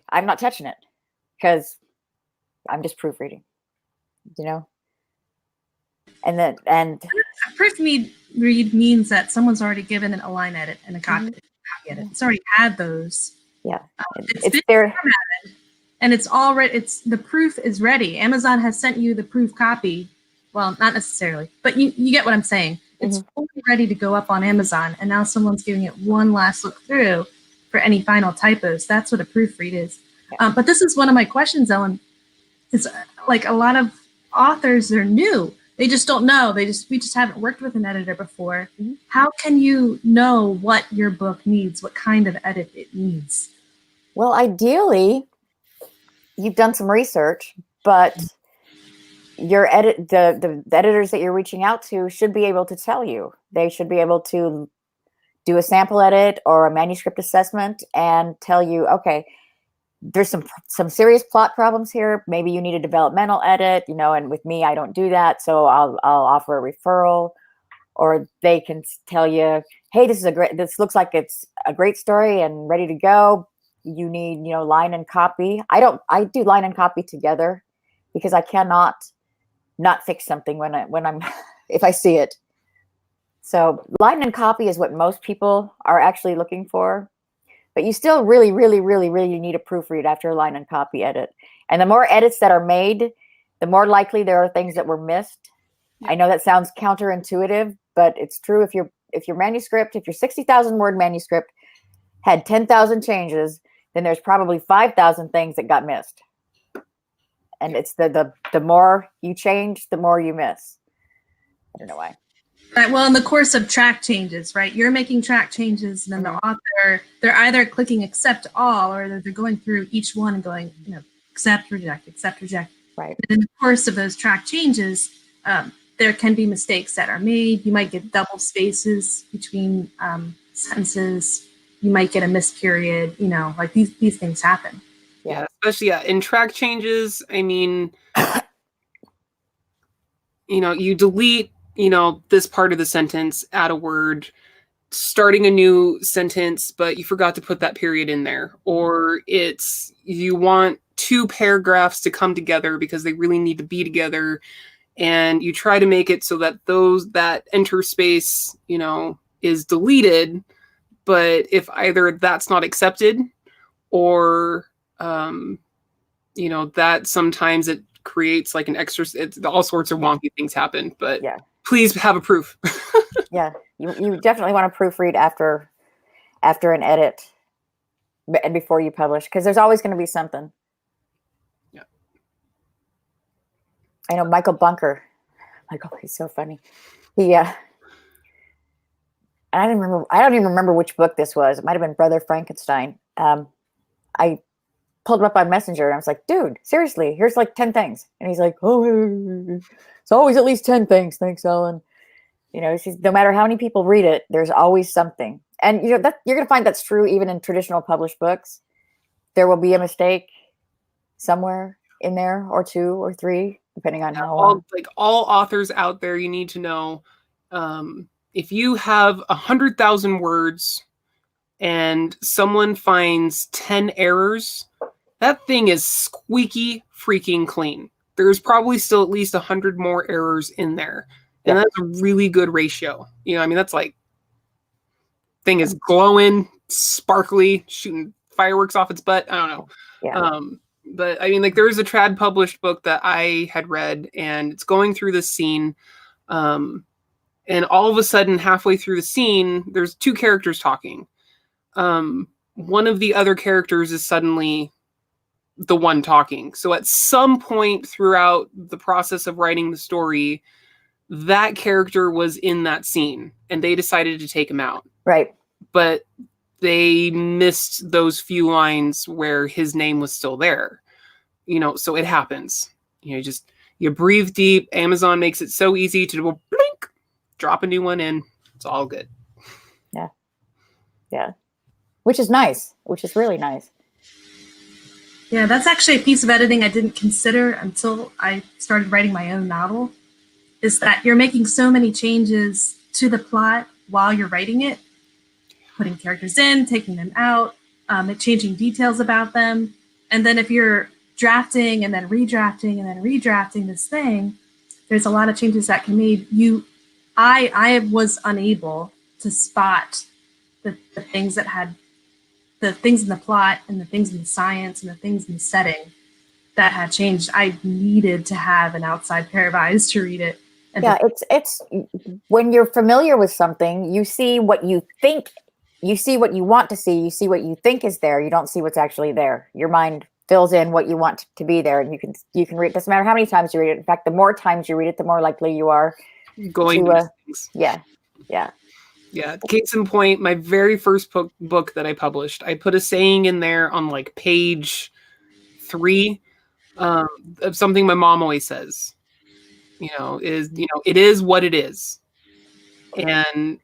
I'm not touching it because I'm just proofreading, And a proofread means that someone's already given a line edit and a copy edit. It's already had those. Yeah, it's there, and it's already. The proof is ready. Amazon has sent you the proof copy. Well, not necessarily, but you get what I'm saying. It's fully ready to go up on Amazon, and now someone's giving it one last look through for any final typos. That's what a proofread is. Yeah. But this is one of my questions, Ellen. It's like a lot of authors, they're new. They just don't know. We just haven't worked with an editor before. Mm-hmm. How can you know what your book needs, what kind of edit it needs? Well, ideally, you've done some research, but your the editors that you're reaching out to should be able to tell you. They should be able to do a sample edit or a manuscript assessment and tell you, okay, there's some serious plot problems here. Maybe you need a developmental edit, and with me, I don't do that. So I'll offer a referral, or they can tell you, hey, this looks like it's a great story and ready to go. You need, line and copy. I do line and copy together because I cannot not fix something when I'm if I see it. So line and copy is what most people are actually looking for. But you still really, really, really, really need a proofread after a line and copy edit. And the more edits that are made, the more likely there are things that were missed. Yeah. I know that sounds counterintuitive, but it's true. If your manuscript, if your 60,000 word manuscript had 10,000 changes, then there's probably 5,000 things that got missed. And it's the more you change, the more you miss. I don't know why. Right. Well, in the course of track changes, right? You're making track changes, and then the author, they're either clicking accept all, or they're going through each one and going, accept, reject, accept, reject. Right. And in the course of those track changes, there can be mistakes that are made. You might get double spaces between sentences. You might get a missed period. Like these things happen. Yeah, especially in track changes. I mean, you delete, this part of the sentence, add a word, starting a new sentence, but you forgot to put that period in there. Or you want two paragraphs to come together because they really need to be together. And you try to make it so that that enter space, is deleted. But if either that's not accepted or, that sometimes it creates like an extra, all sorts of wonky things happen, but please have a proof. Yeah. You definitely want to proofread after an edit and before you publish, because there's always going to be something. Yeah. I know Michael Bunker. Michael, he's so funny. I don't even remember which book this was. It might have been Brother Frankenstein. I pulled him up on Messenger and I was like, dude, seriously, here's like 10 things. And he's like, oh, it's always at least 10 things. Thanks, Ellen. No matter how many people read it, there's always something. And you're going to find that's true even in traditional published books. There will be a mistake somewhere in there, or two or three, depending on how. All authors out there, you need to know, if you have 100,000 words and someone finds 10 errors, that thing is squeaky freaking clean. There's probably still at least 100 more errors in there. And that's a really good ratio. That's like, thing is glowing, sparkly, shooting fireworks off its butt. I don't know. Yeah. But I mean, like, there was a trad published book that I had read, and it's going through this scene. And all of a sudden, halfway through the scene, there's two characters talking. One of the other characters is suddenly the one talking. So at some point throughout the process of writing the story, that character was in that scene and they decided to take him out. Right. But they missed those few lines where his name was still there. So it happens. You breathe deep. Amazon makes it so easy to go blink, drop a new one in. It's all good. Yeah. Yeah. Which is nice. Which is really nice. Yeah, that's actually a piece of editing I didn't consider until I started writing my own novel, is that you're making so many changes to the plot while you're writing it, putting characters in, taking them out, changing details about them. And then if you're drafting and then redrafting and then redrafting this thing, there's a lot of changes that can be made. I was unable to spot the things that had the things in the plot and the things in the science and the things in the setting that had changed. I needed to have an outside pair of eyes to read it. And it's when you're familiar with something, you see what you think, you see what you want to see, you see what you think is there. You don't see what's actually there. Your mind fills in what you want to be there, and you can read. It doesn't matter how many times you read it. In fact, the more times you read it, the more likely you are going to things. Yeah. Case in point, my very first book that I published, I put a saying in there on like page 3 of something my mom always says. It is what it is. And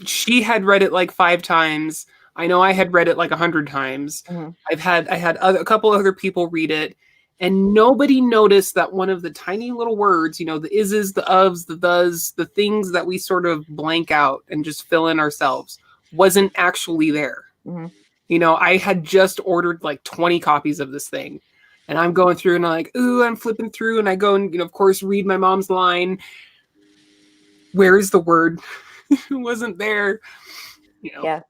she had read it like 5 times. I know I had read it like 100 times. Mm-hmm. I had a couple other people read it, and nobody noticed that one of the tiny little words, the ises, the ofs, the thes, the things that we sort of blank out and just fill in ourselves, wasn't actually there. Mm-hmm. I had just ordered like 20 copies of this thing. And I'm going through and I'm like, ooh, I'm flipping through, and I go and, of course, read my mom's line. Where is the word? It wasn't there. Yeah.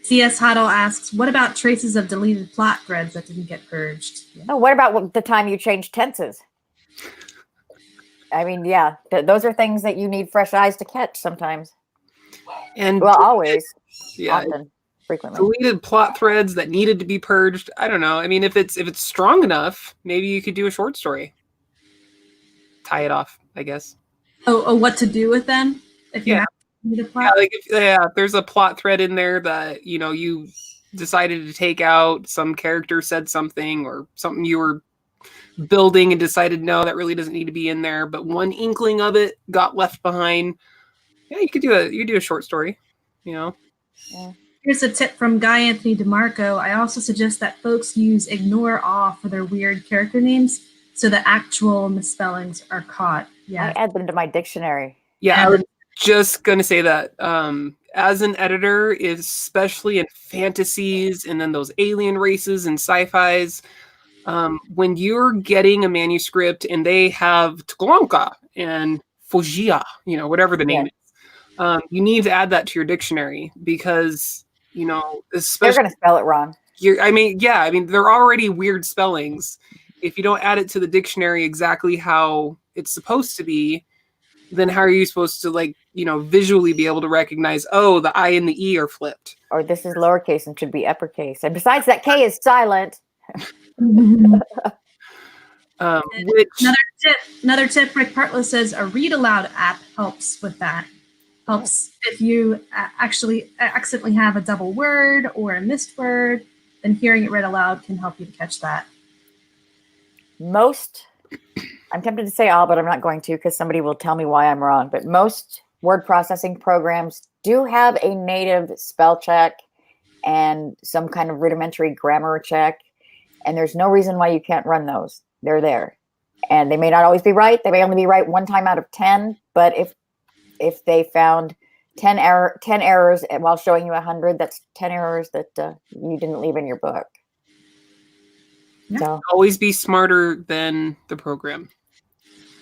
C.S. Hoddle asks, what about traces of deleted plot threads that didn't get purged? Oh, what about the time you changed tenses? I mean, those are things that you need fresh eyes to catch sometimes. And always. Yeah. Often. Frequently. Deleted plot threads that needed to be purged. I don't know. I mean, if it's strong enough, maybe you could do a short story. Tie it off, I guess. Oh, what to do with them? If you have the plot? If there's a plot thread in there that, you decided to take out, some character said something or something you were building and decided, no, that really doesn't need to be in there. But one inkling of it got left behind. Yeah, you could do a short story, you know. Yeah. Here's a tip from Guy Anthony DeMarco. I also suggest that folks use ignore all for their weird character names so the actual misspellings are caught. Yeah. I add them to my dictionary. Yeah, I was just going to say that. As an editor, especially in fantasies and then those alien races and sci-fis, when you're getting a manuscript and they have Tlonka and Fogia, you know, whatever the name is, you need to add that to your dictionary because, you know, especially they're going to spell it wrong. I mean, they're already weird spellings. If you don't add it to the dictionary exactly how it's supposed to be, then how are you supposed to, like, you know, visually be able to recognize, oh, the I and the E are flipped? Or this is lowercase and should be uppercase. And besides, that K is silent. Another tip, Rick Partlow says a read aloud app helps with that. Helps if you actually accidentally have a double word or a missed word, then hearing it read aloud can help you to catch that. I'm tempted to say all, but I'm not going to because somebody will tell me why I'm wrong. But most word processing programs do have a native spell check and some kind of rudimentary grammar check. And there's no reason why you can't run those. They're there. And they may not always be right. They may only be right one time out of 10. But if they found 10 errors while showing you 100, that's 10 errors that you didn't leave in your book. Yeah. So always be smarter than the program.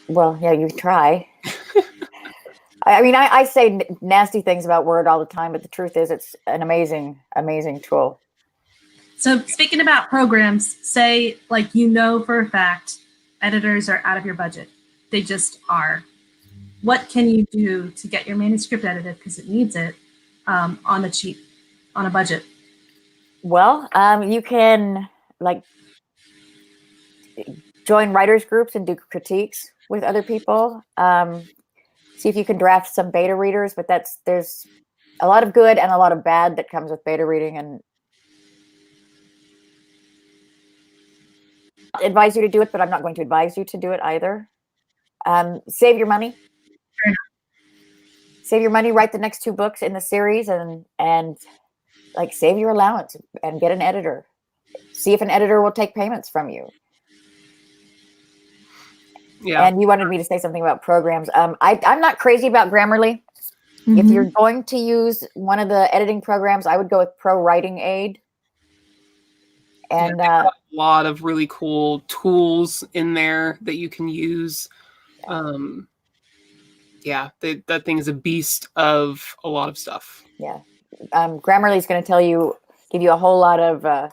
Well, yeah, you try. I mean, I say nasty things about Word all the time, but the truth is it's an amazing, amazing tool. So speaking about programs, say, like, you know for a fact editors are out of your budget. They just are. What can you do to get your manuscript edited, because it needs it, on the cheap, on a budget? Well, you can, like, join writers groups and do critiques with other people. See if you can draft some beta readers, but there's a lot of good and a lot of bad that comes with beta reading, and I advise you to do it, but I'm not going to advise you to do it either. Save your money. Save your money, write the next 2 books in the series, and like save your allowance and get an editor. See if an editor will take payments from you. Yeah. And you wanted me to say something about programs. I'm not crazy about Grammarly. If you're going to use one of the editing programs, I would go with Pro Writing Aid. And a lot of really cool tools in there that you can use. That thing is a beast of a lot of stuff. Yeah. Grammarly is going to give you a whole lot of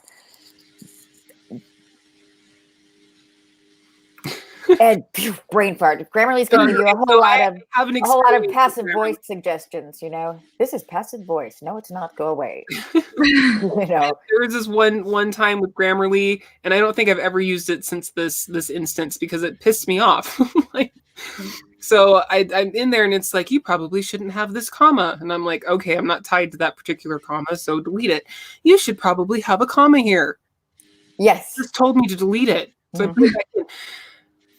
and brain fart. Grammarly is going to give you a whole lot of passive voice suggestions. You know, this is passive voice. No, it's not. Go away. You know, there was this one time with Grammarly, and I don't think I've ever used it since this instance because it pissed me off. So I'm in there, and it's like, you probably shouldn't have this comma, and I'm like, okay, I'm not tied to that particular comma, so delete it. You should probably have a comma here. Yes, it just told me to delete it, so I put it back in.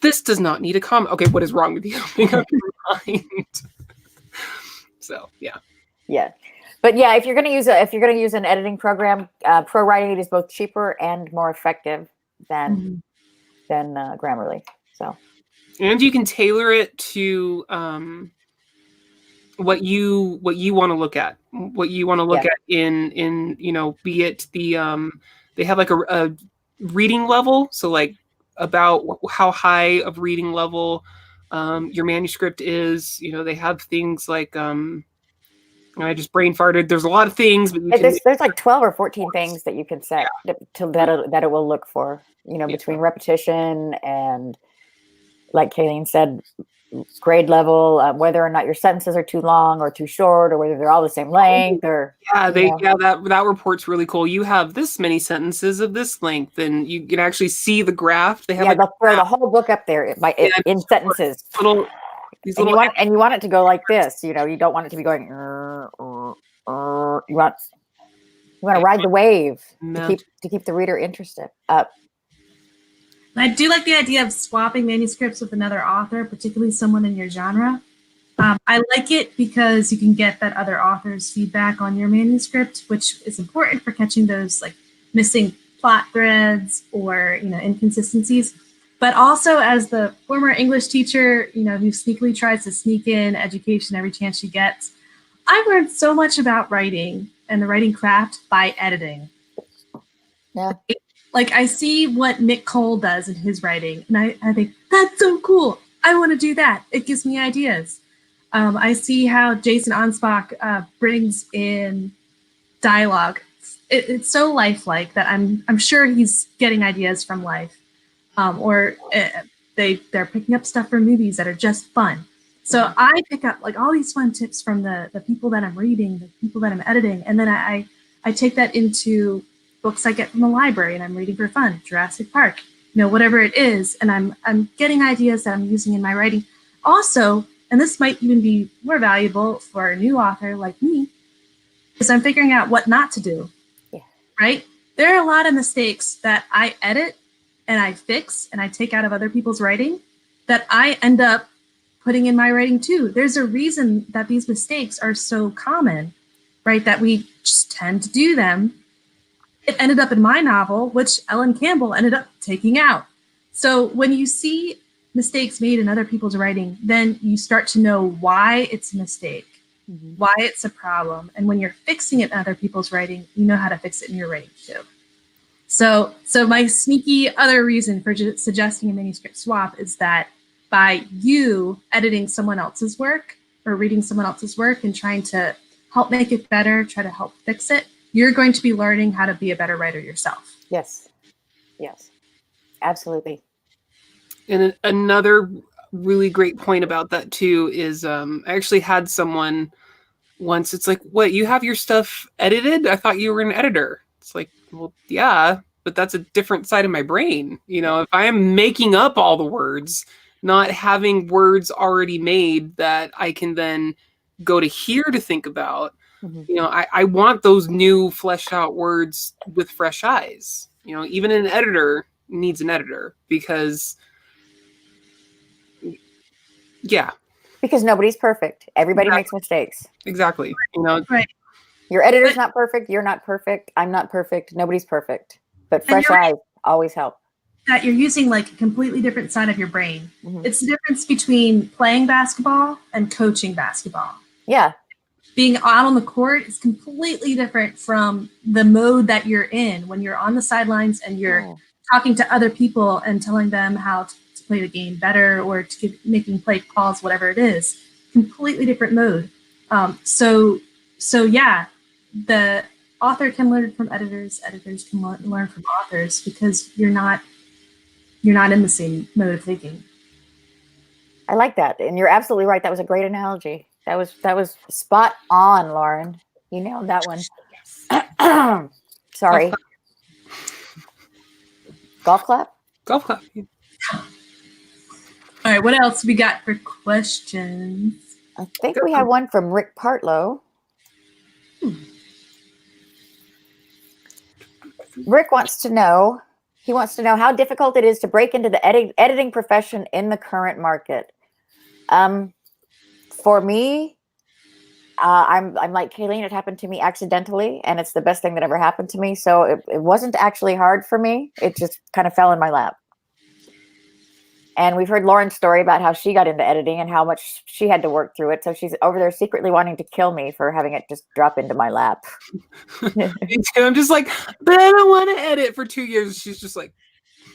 This does not need a comma. Okay, what is wrong with you? Make up your mind. So yeah. But yeah, if you're going to use an editing program, Pro Writing Aid is both cheaper and more effective than Grammarly. So, and you can tailor it to what you want to look at. What you want to look at in you know, be it the they have like a reading level, so like about how high of reading level your manuscript is. You know, they have things like I just brain farted. There's a lot of things, but there's like 12 or 14 things that you can set that it will look for. You know, between repetition and, like Kayleen said, grade level, whether or not your sentences are too long or too short, or whether they're all the same length. Or that report's really cool. You have this many sentences of this length, and you can actually see the graph. They have they'll throw the whole book up there in sentences. You want it to go like this. You know, you don't want it to be going. You want to ride the wave to keep the reader interested. I do like the idea of swapping manuscripts with another author, particularly someone in your genre. I like it because you can get that other author's feedback on your manuscript, which is important for catching those like missing plot threads or inconsistencies. But also, as the former English teacher, who sneakily tries to sneak in education every chance she gets, I've learned so much about writing and the writing craft by editing. Yeah. Like I see what Nick Cole does in his writing, and I think that's so cool. I want to do that. It gives me ideas. I see how Jason Anspach brings in dialogue. It's so lifelike that I'm sure he's getting ideas from life, or they're picking up stuff from movies that are just fun. So I pick up like all these fun tips from the people that I'm reading, the people that I'm editing, and then I take that into books I get from the library and I'm reading for fun, Jurassic Park, whatever it is, and I'm getting ideas that I'm using in my writing. Also, and this might even be more valuable for a new author like me, is I'm figuring out what not to do. Yeah. Right? There are a lot of mistakes that I edit and I fix and I take out of other people's writing that I end up putting in my writing too. There's a reason that these mistakes are so common, right? That we just tend to do them. It ended up in my novel, which Ellen Campbell ended up taking out. So when you see mistakes made in other people's writing, then you start to know why it's a mistake, why it's a problem. And when you're fixing it in other people's writing, you know how to fix it in your writing too. So my sneaky other reason for suggesting a manuscript swap is that by you editing someone else's work or reading someone else's work and trying to help make it better, try to help fix it, you're going to be learning how to be a better writer yourself. Yes. Yes. Absolutely. And another really great point about that too is I actually had someone once, it's like, what, you have your stuff edited? I thought you were an editor. It's like, well, yeah, but that's a different side of my brain. If I am making up all the words, not having words already made that I can then go to here to think about, I want those new fleshed out words with fresh eyes. Even an editor needs an editor because because nobody's perfect. Everybody makes mistakes. Exactly. Right. Your editor's not perfect. You're not perfect. I'm not perfect. Nobody's perfect. But fresh eyes always help. That you're using like a completely different side of your brain. It's the difference between playing basketball and coaching basketball. Yeah. Being out on the court is completely different from the mode that you're in when you're on the sidelines and you're talking to other people and telling them how to play the game better or to making play calls, whatever it is. Completely different mode. So yeah, the author can learn from editors. Editors can learn from authors because you're not in the same mode of thinking. I like that, and you're absolutely right. That was a great analogy. That was spot on, Lauren. You nailed that one. Yes. Sorry. Golf clap? Golf clap. All right, what else we got for questions? I think we have one from Rick Partlow. Rick wants to know how difficult it is to break into the editing profession in the current market. For me, I'm like Kayleen. It happened to me accidentally, and it's the best thing that ever happened to me. So it wasn't actually hard for me. It just kind of fell in my lap. And we've heard Lauren's story about how she got into editing and how much she had to work through it. So she's over there secretly wanting to kill me for having it just drop into my lap. Me too. I'm just like, but I don't want to edit for 2 years. She's just like,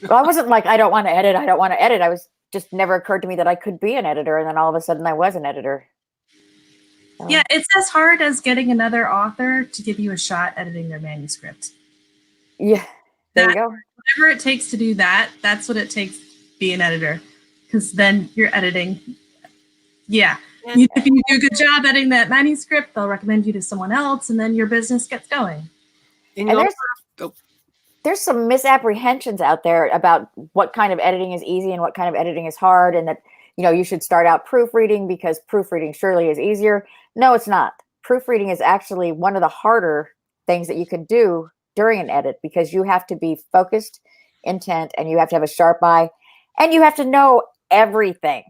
well, I wasn't like, I don't want to edit. I was just never occurred to me that I could be an editor. And then all of a sudden I was an editor. So. Yeah, it's as hard as getting another author to give you a shot editing their manuscript. Yeah, there you go. Whatever it takes to do that, that's what it takes to be an editor. Because then you're editing. Yeah. If you do a good job editing that manuscript, they'll recommend you to someone else, and then your business gets going. And there's some misapprehensions out there about what kind of editing is easy and what kind of editing is hard, and that you should start out proofreading because proofreading surely is easier. No, it's not. Proofreading is actually one of the harder things that you could do during an edit because you have to be focused intent, and you have to have a sharp eye, and you have to know everything.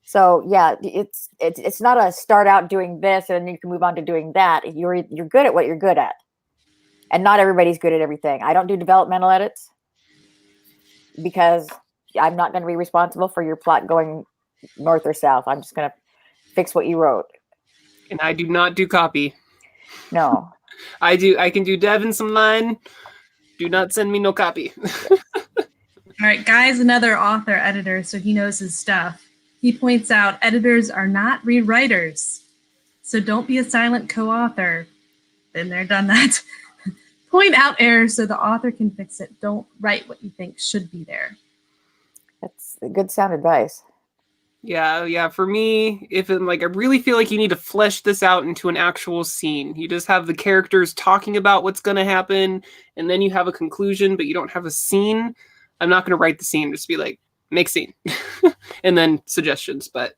So yeah, it's not a start out doing this and then you can move on to doing that. You're good at what you're good at, and not everybody's good at everything. I don't do developmental edits because I'm not going to be responsible for your plot going north or south. I'm just going to fix what you wrote. And I do not do copy. No. I can do dev and some line. Do not send me no copy. All right, Guy's another author editor, so he knows his stuff. He points out editors are not rewriters, so don't be a silent co-author. Been there, done that. Point out errors so the author can fix it. Don't write what you think should be there. That's good sound advice. Yeah. For me, if it, I really feel like you need to flesh this out into an actual scene. You just have the characters talking about what's going to happen, and then you have a conclusion, but you don't have a scene. I'm not going to write the scene. Just be like, make scene, and then suggestions. But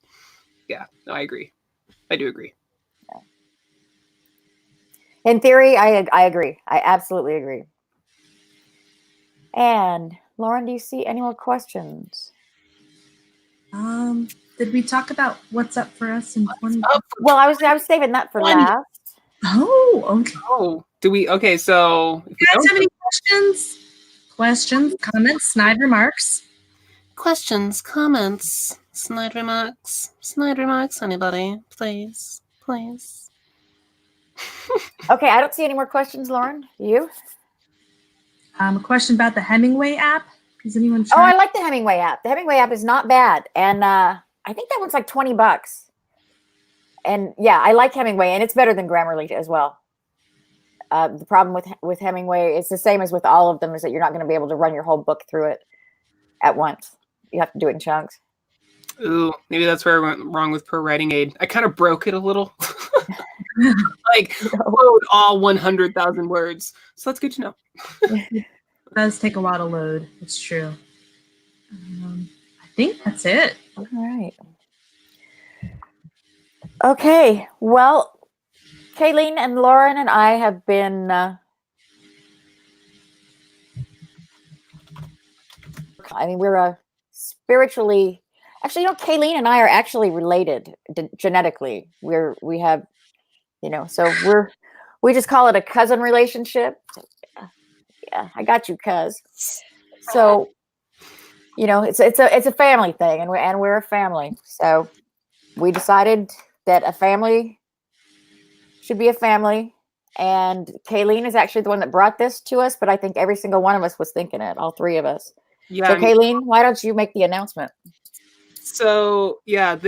yeah, no, I agree. I do agree. Yeah. In theory, I agree. I absolutely agree. And Lauren, do you see any more questions? Did we talk about what's up for us in 20? Well, I was saving that for last. Oh, okay. Oh, do we? Okay, so You guys have any questions? Questions, comments, snide remarks? Questions, comments, snide remarks, anybody? Please. Okay, I don't see any more questions, Lauren. You? A question about the Hemingway app. Is anyone Oh, trying? I like the Hemingway app. The Hemingway app is not bad. And I think that one's like $20. And yeah, I like Hemingway, and it's better than Grammarly as well. The problem with Hemingway, it's the same as with all of them, is that you're not going to be able to run your whole book through it at once. You have to do it in chunks. Ooh, maybe that's where I went wrong with Pro Writing Aid. I kind of broke it a little. Load all 100,000 words. So that's good to know. It does take a while to load. It's true. I think that's it. All right. Okay. Well, Kayleen and Lauren and I have been we're a spiritually, actually, Kayleen and I are actually related genetically. We have, so we just call it a cousin relationship. Yeah, I got you, cuz. So, it's a family thing, and we're a family. So we decided that a family should be a family. And Kayleen is actually the one that brought this to us, but I think every single one of us was thinking it, all three of us. Yeah. So Kayleen, why don't you make the announcement? So yeah,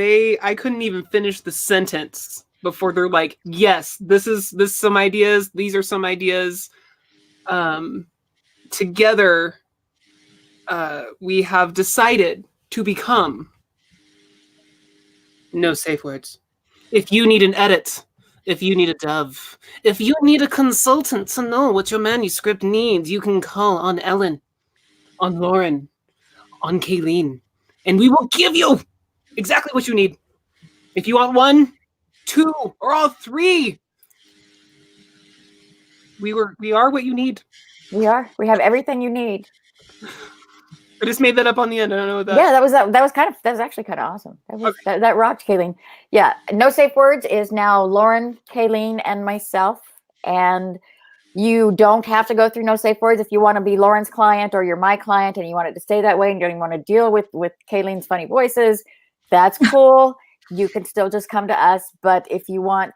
I couldn't even finish the sentence before they're like, yes, this is some ideas. These are some ideas. Together, we have decided to become no safe words. If you need an edit, if you need a dove, if you need a consultant to know what your manuscript needs, you can call on Ellen, on Lauren, on Kayleen, and we will give you exactly what you need. If you want 1, 2, or all 3, we are what you need. We are. We have everything you need. I just made that up on the end. I don't know what that. Yeah, that was actually kind of awesome. That rocked, Kayleen. Yeah, No Safe Words is now Lauren, Kayleen, and myself. And you don't have to go through No Safe Words if you want to be Lauren's client or you're my client and you want it to stay that way and you don't even want to deal with Kayleen's funny voices. That's cool. You can still just come to us. But if you want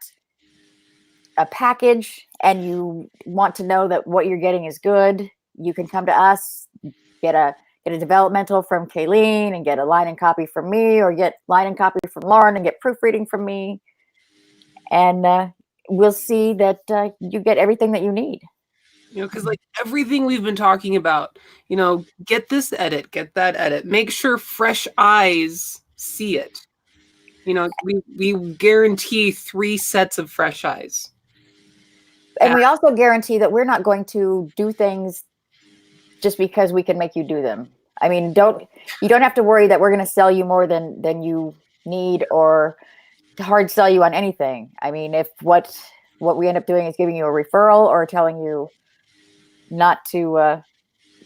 a package and you want to know that what you're getting is good, you can come to us, get a developmental from Kayleen and get a line and copy from me, or get line and copy from Lauren and get proofreading from me. And we'll see that you get everything that you need. Because everything we've been talking about, get this edit, get that edit, make sure fresh eyes see it. We guarantee 3 sets of fresh eyes. And we also guarantee that we're not going to do things just because we can make you do them. I mean, you don't have to worry that we're going to sell you more than you need or hard sell you on anything. I mean, if what we end up doing is giving you a referral or telling you not to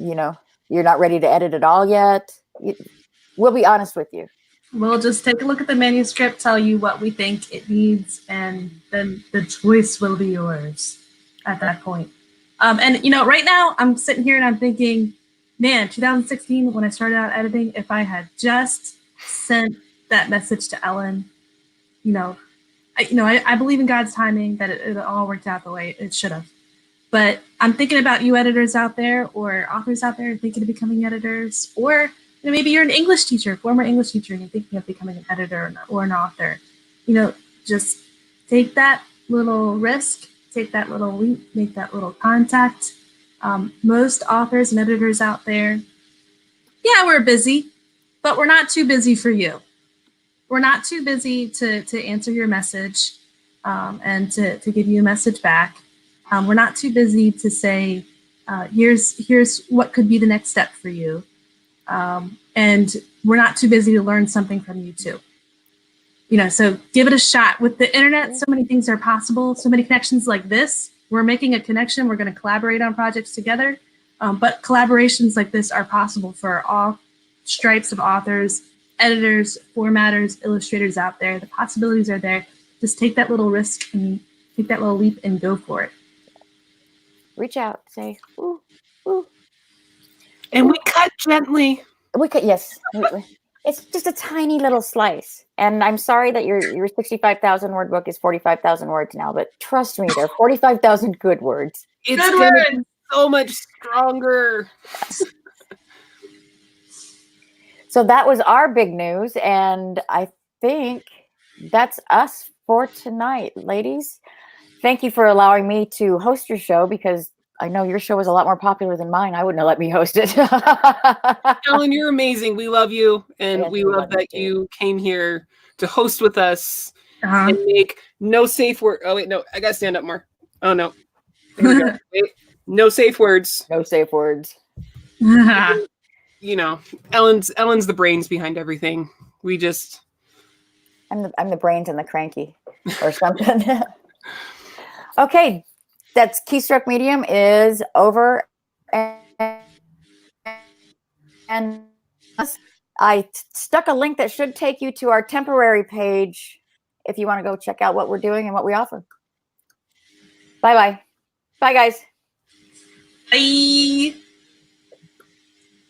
you're not ready to edit it all yet. We'll be honest with you. We'll just take a look at the manuscript, tell you what we think it needs, and then the choice will be yours at that point. And right now I'm sitting here and I'm thinking, man, 2016, when I started out editing, if I had just sent that message to Ellen, I believe in God's timing, that it all worked out the way it should have. But I'm thinking about you editors out there, or authors out there thinking of becoming editors, or maybe you're an English teacher, former English teacher, and you're thinking of becoming an editor or an author. Just take that little risk, take that little leap, make that little contact. Most authors and editors out there, yeah, we're busy, but we're not too busy for you. We're not too busy to answer your message and to give you a message back. We're not too busy to say, here's what could be the next step for you. And we're not too busy to learn something from you too. So give it a shot. With the internet, so many things are possible, so many connections like this. We're making a connection. We're going to collaborate on projects together. But collaborations like this are possible for all stripes of authors, editors, formatters, illustrators out there. The possibilities are there. Just take that little risk and take that little leap and go for it. Reach out, say, ooh, ooh. And we cut gently. We cut, yes. It's just a tiny little slice. And I'm sorry that your 65,000 word book is 45,000 words now, but trust me, there are 45,000 good words. It's gonna be so much stronger. So that was our big news, and I think that's us for tonight, ladies. Thank you for allowing me to host your show, because I know your show is a lot more popular than mine. I wouldn't have let me host it. Ellen, you're amazing. We love you, and we love that you came here to host with us and make no safe word. Oh wait, no, I gotta stand up more. Oh no, here we go. Wait. No safe words. No safe words. Ellen's the brains behind everything. I'm the brains and the cranky, or something. Okay, that's Keystroke Medium is over, and I stuck a link that should take you to our temporary page if you want to go check out what we're doing and what we offer. Bye-bye. Bye, guys. Bye.